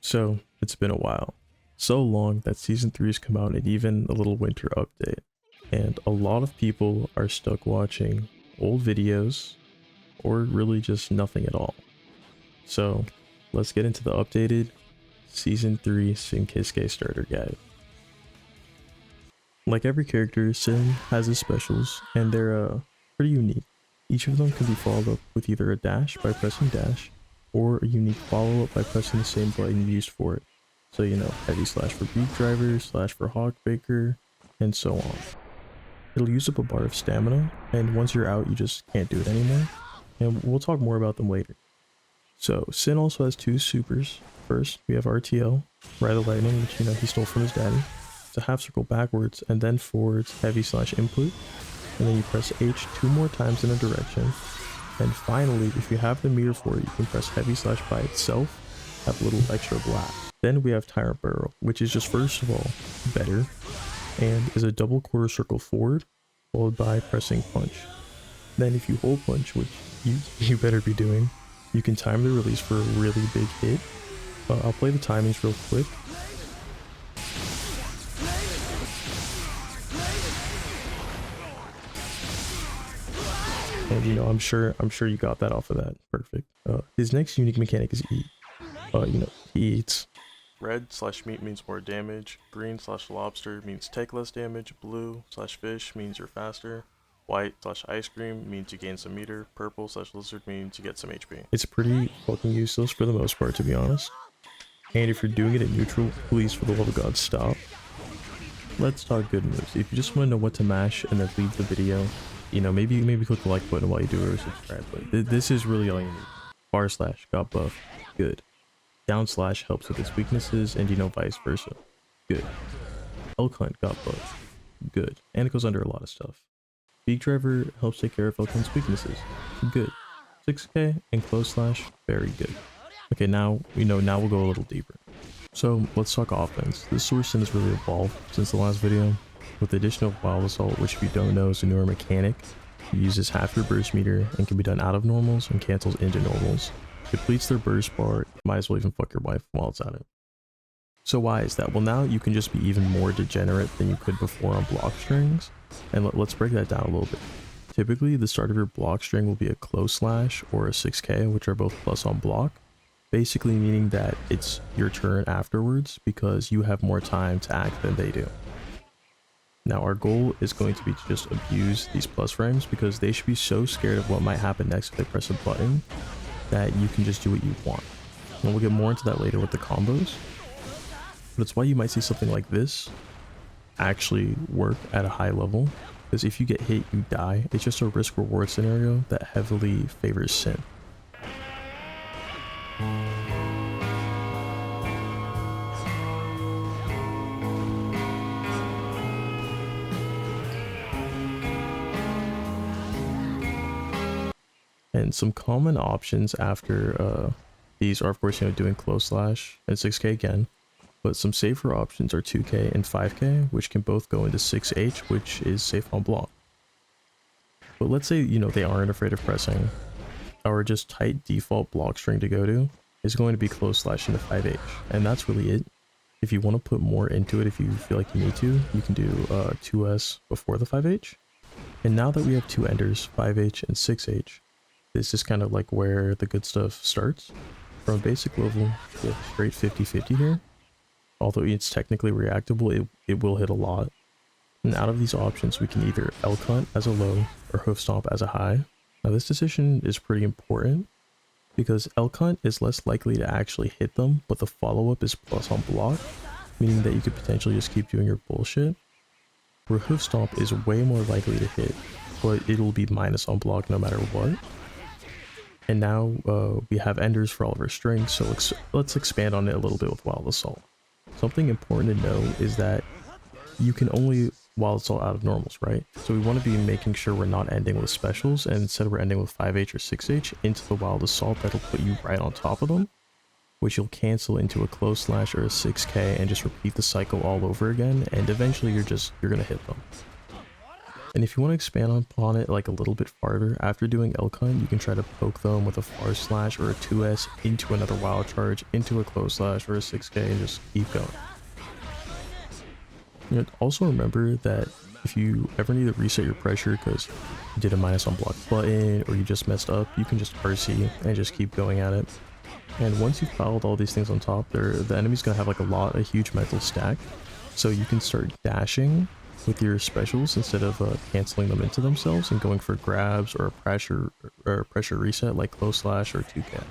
So it's been a while. So long that season 3 has come out and even a little winter update. And a lot of people are stuck watching old videos or really just nothing at all. So let's get into the updated season 3 Sin Kiske starter guide. Like every character, Sin has his specials and they're pretty unique. Each of them can be followed up with either a dash by pressing dash or a unique follow-up by pressing the same button used for it. So heavy slash for beak driver, slash for hawk baker, and so on. It'll use up a bar of stamina, and once you're out you just can't do it anymore, and we'll talk more about them later. So Sin also has two supers. First we have RTL, Ride the Lightning, which he stole from his daddy. It's a half circle backwards and then forwards heavy slash input, and then you press H 2 more times in a direction. And finally, if you have the meter for it, you can press heavy slash by itself, have a little extra blast. Then we have Tyrant Barrel, which is just first of all better, and is a double quarter circle forward, followed by pressing punch. Then if you hold punch, which you better be doing, you can time the release for a really big hit. I'll play the timings real quick. And I'm sure you got that off of that. Perfect. His next unique mechanic is eat. He eats. Red slash meat means more damage. Green slash lobster means take less damage. Blue slash fish means you're faster. White slash ice cream means you gain some meter. Purple slash lizard means you get some HP. It's pretty fucking useless for the most part, to be honest. And if you're doing it in neutral, please for the love of God stop. Let's talk good moves. If you just want to know what to mash and then leave the video, maybe click the like button while you do it or subscribe. But this is really all you need. Bar slash got buff, good. Down slash helps with its weaknesses and vice versa, good. Elk Hunt got buff, good. And it goes under a lot of stuff. Beak driver helps take care of Elk Hunt's weaknesses, good. 6k and close slash, very good. Okay, now we'll go a little deeper. So let's talk offense. This source has really evolved since the last video. With the addition of Wild Assault, which if you don't know is a newer mechanic, it uses half your burst meter and can be done out of normals and cancels into normals. Depletes their burst bar, might as well even fuck your wife while it's at it. So why is that? Well, now you can just be even more degenerate than you could before on block strings, and let's break that down a little bit. Typically, the start of your block string will be a close slash or a 6k, which are both plus on block, basically meaning that it's your turn afterwards because you have more time to act than they do. Now our goal is going to be to just abuse these plus frames because they should be so scared of what might happen next if they press a button that you can just do what you want. And we'll get more into that later with the combos. But it's why you might see something like this actually work at a high level. Because if you get hit, you die. It's just a risk-reward scenario that heavily favors Sin. And some common options after these are of course doing close slash and 6k again, but some safer options are 2k and 5k, which can both go into 6h, which is safe on block. But let's say they aren't afraid of pressing. Our just tight default block string to go to is going to be close slash into 5h, and that's really it. If you want to put more into it, if you feel like you need to, you can do 2s before the 5h. And now that we have two enders, 5h and 6h, this is kind of like where the good stuff starts. From basic level, we have straight 50-50 here. Although it's technically reactable, it will hit a lot. And out of these options, we can either Elk Hunt as a low or Hoof Stomp as a high. Now this decision is pretty important because Elk Hunt is less likely to actually hit them, but the follow-up is plus on block, meaning that you could potentially just keep doing your bullshit. Where Hoof Stomp is way more likely to hit, but it'll be minus on block no matter what. And now we have enders for all of our strings, so let's expand on it a little bit with Wild Assault. Something important to know is that you can only Wild Assault out of normals, right? So we want to be making sure we're not ending with specials, and instead we're ending with 5h or 6h into the Wild Assault that'll put you right on top of them, which you'll cancel into a close slash or a 6k and just repeat the cycle all over again, and eventually you're gonna hit them. And if you want to expand upon it like a little bit farther, after doing Elk Hunt, you can try to poke them with a far slash or a 2S into another wild charge, into a close slash or a 6k, and just keep going. Also remember that if you ever need to reset your pressure because you did a minus on block button or you just messed up, you can just RC and just keep going at it. And once you've piled all these things on top, the enemy's gonna have like a huge mental stack. So you can start dashing with your specials instead of canceling them into themselves and going for grabs or a pressure reset like close slash or 2k.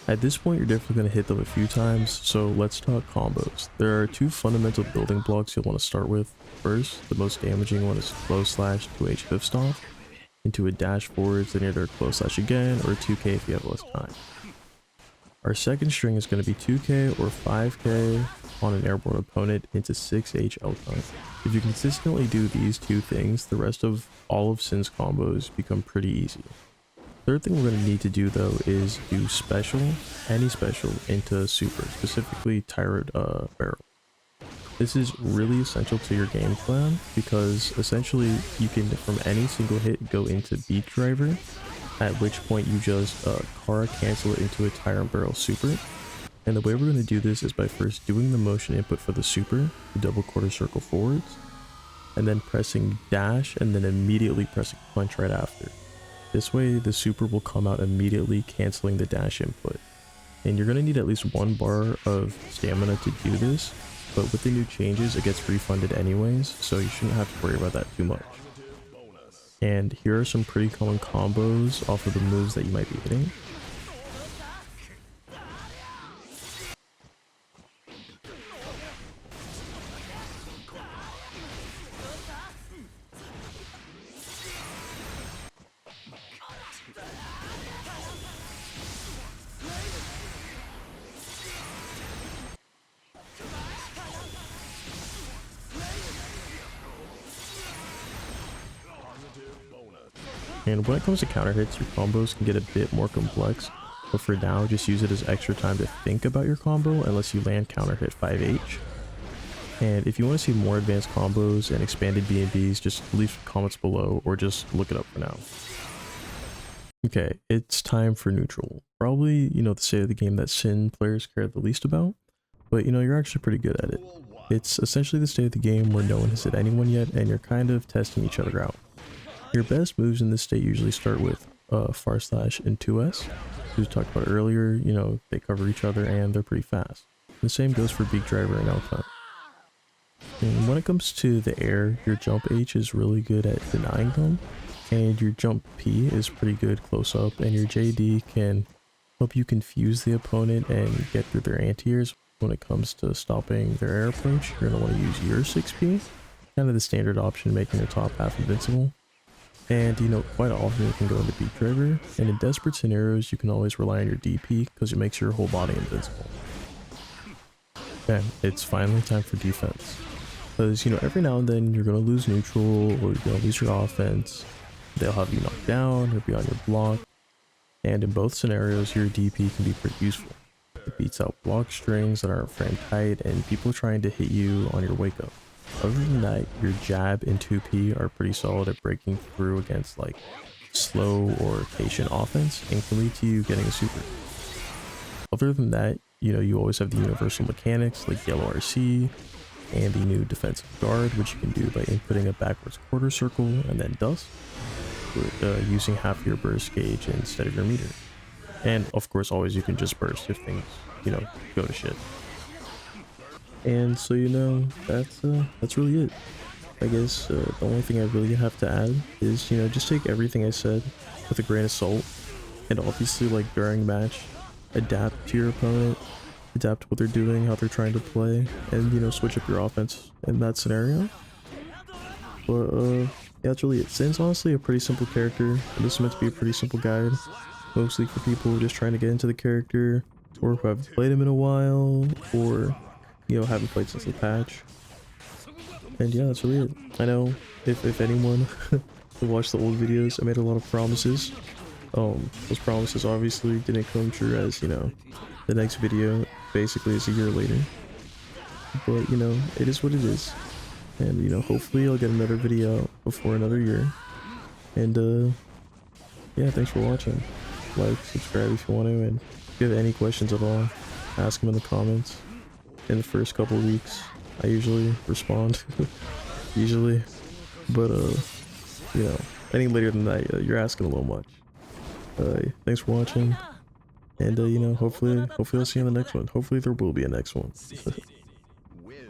At this point, you're definitely going to hit them a few times, so let's talk combos. There are two fundamental building blocks you'll want to start with. First, the most damaging one is close slash 2H fifth off into a dash forwards, then either close slash again or 2k if you have less time. Our second string is going to be 2k or 5k on an airborne opponent into 6H L-Time. If you consistently do these two things, the rest of all of Sin's combos become pretty easy. Third thing we're going to need to do though is do special, any special, into super, specifically Tyrant Barrel. This is really essential to your game plan because essentially you can from any single hit go into Beak Driver, at which point you just Kara cancel it into a Tyrant Barrel super. And the way we're going to do this is by first doing the motion input for the super, the double quarter circle forwards, and then pressing dash and then immediately pressing punch right after. This way, the super will come out immediately, canceling the dash input. And you're going to need at least 1 bar of stamina to do this, but with the new changes, it gets refunded anyways, so you shouldn't have to worry about that too much. And here are some pretty common combos off of the moves that you might be hitting. And when it comes to counter hits, your combos can get a bit more complex, but for now, just use it as extra time to think about your combo unless you land counter hit 5H. And if you want to see more advanced combos and expanded B&Bs, just leave comments below or just look it up for now. Okay, it's time for neutral. Probably, the state of the game that Sin players care the least about, but you're actually pretty good at it. It's essentially the state of the game where no one has hit anyone yet and you're kind of testing each other out. Your best moves in this state usually start with far slash and 2S. As we talked about earlier, they cover each other and they're pretty fast. The same goes for Beak Driver and Elk Hunt. And when it comes to the air, your jump H is really good at denying them, and your jump P is pretty good close up, and your JD can help you confuse the opponent and get through their anti-airs. When it comes to stopping their air approach, you're going to want to use your 6P, kind of the standard option, making the top half invincible. And quite often you can go into Beak Driver, and in desperate scenarios you can always rely on your DP because it makes your whole body invincible. Okay, it's finally time for defense. Because every now and then you're going to lose neutral or you're going to lose your offense. They'll have you knocked down or be on your block. And in both scenarios your DP can be pretty useful. It beats out block strings that aren't frame tight and people trying to hit you on your wake up. Other than that, your jab and 2P are pretty solid at breaking through against like slow or patient offense and can lead to you getting a super. Other than that, you always have the universal mechanics like yellow RC and the new defensive guard, which you can do by inputting a backwards quarter circle and then dust, using half your burst gauge instead of your meter. And of course, always you can just burst if things, go to shit. And so that's really it. I guess the only thing I really have to add is just take everything I said with a grain of salt, and obviously like during match adapt to your opponent, adapt to what they're doing, how they're trying to play, and switch up your offense in that scenario. But yeah, that's really it. Sin's honestly a pretty simple character, and this is meant to be a pretty simple guide, mostly for people who are just trying to get into the character or who haven't played him in a while or haven't played since the patch. And yeah, that's really it. I know if anyone who watched the old videos, I made a lot of promises. Those promises obviously didn't come true, as the next video basically is a year later. but you know, it is what it is. And you know, hopefully I'll get another video before another year. And yeah, thanks for watching. Like, subscribe if you want to, and if you have any questions at all, ask them in the comments. In the first couple of weeks, I usually respond. Usually. But you know, any later than that, you're asking a little much. Thanks for watching. And you know, hopefully I'll see you in the next one. Hopefully there will be a next one.